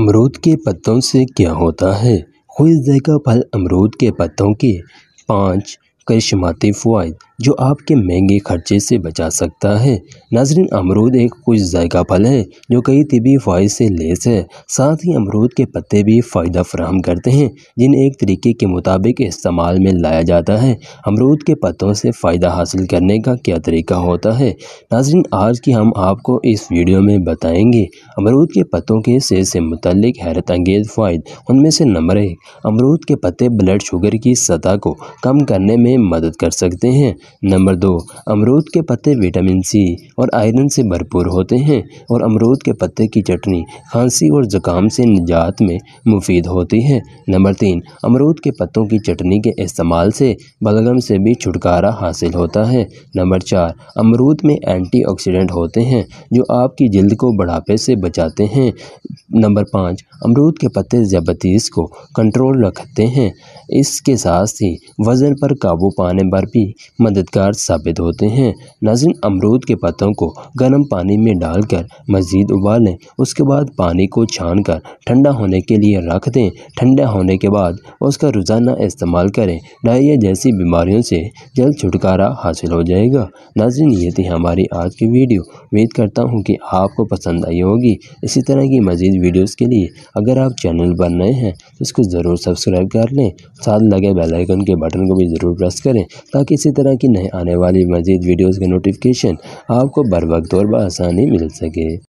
امرود کے پتوں سے کیا ہوتا ہے؟ خوش ذائقہ پھل امرود کے پتوں کے 5 کرشماتی فوائد جو آپ کے مہنگے خرچے سے بچا سکتا ہے۔ ناظرین، امرود ایک خوش ذائقہ پھل ہے جو کئی طبی فوائد سے لیس ہے۔ ساتھ ہی امرود کے پتے بھی فائدہ فراہم کرتے ہیں جنہیں ایک طریقے کے مطابق استعمال میں لایا جاتا ہے۔ امرود کے پتوں سے فائدہ حاصل کرنے کا کیا طریقہ ہوتا ہے؟ ناظرین، آج کی ہم آپ کو اس ویڈیو میں بتائیں گے امرود کے پتوں کے صحت سے متعلق حیرت انگیز فوائد۔ ان میں سے نمبر 1، امرود کے پتے بلڈ شوگر کی سطح کو کم کرنے میں مدد کر سکتے ہیں۔ نمبر 2، امرود کے پتے وٹامن سی اور آئرن سے بھرپور ہوتے ہیں اور امرود کے پتے کی چٹنی کھانسی اور زکام سے نجات میں مفید ہوتی ہے۔ نمبر 3، امرود کے پتوں کی چٹنی کے استعمال سے بلغم سے بھی چھٹکارا حاصل ہوتا ہے۔ نمبر 4، امرود میں اینٹی آکسیڈنٹ ہوتے ہیں جو آپ کی جلد کو بڑھاپے سے بچاتے ہیں۔ نمبر 5، امرود کے پتے ذیابیطس کو کنٹرول رکھتے ہیں۔ اس کے ساتھ ہی وزن پر قابو پانے پر بھی مددگار ثابت ہوتے ہیں۔ ناظرین، امرود کے پتوں کو گرم پانی میں ڈال کر مزید ابالیں، اس کے بعد پانی کو چھان کر ٹھنڈا ہونے کے لیے رکھ دیں۔ ٹھنڈا ہونے کے بعد اس کا روزانہ استعمال کریں، ڈائریا جیسی بیماریوں سے جلد چھٹکارا حاصل ہو جائے گا۔ ناظرین، یہ تھی ہماری آج کی ویڈیو۔ امید کرتا ہوں کہ آپ کو پسند آئی ہوگی۔ اسی طرح کی مزید ویڈیوز کے لیے اگر آپ چینل پر نئے ہیں تو اس کو ضرور سبسکرائب کر لیں، ساتھ لگے بیل آئیکن کے بٹن کو بھی ضرور پریس کریں تاکہ اسی طرح کی نئے آنے والی مزید ویڈیوز کے نوٹیفیکیشن آپ کو بر وقت اور بآسانی مل سکے۔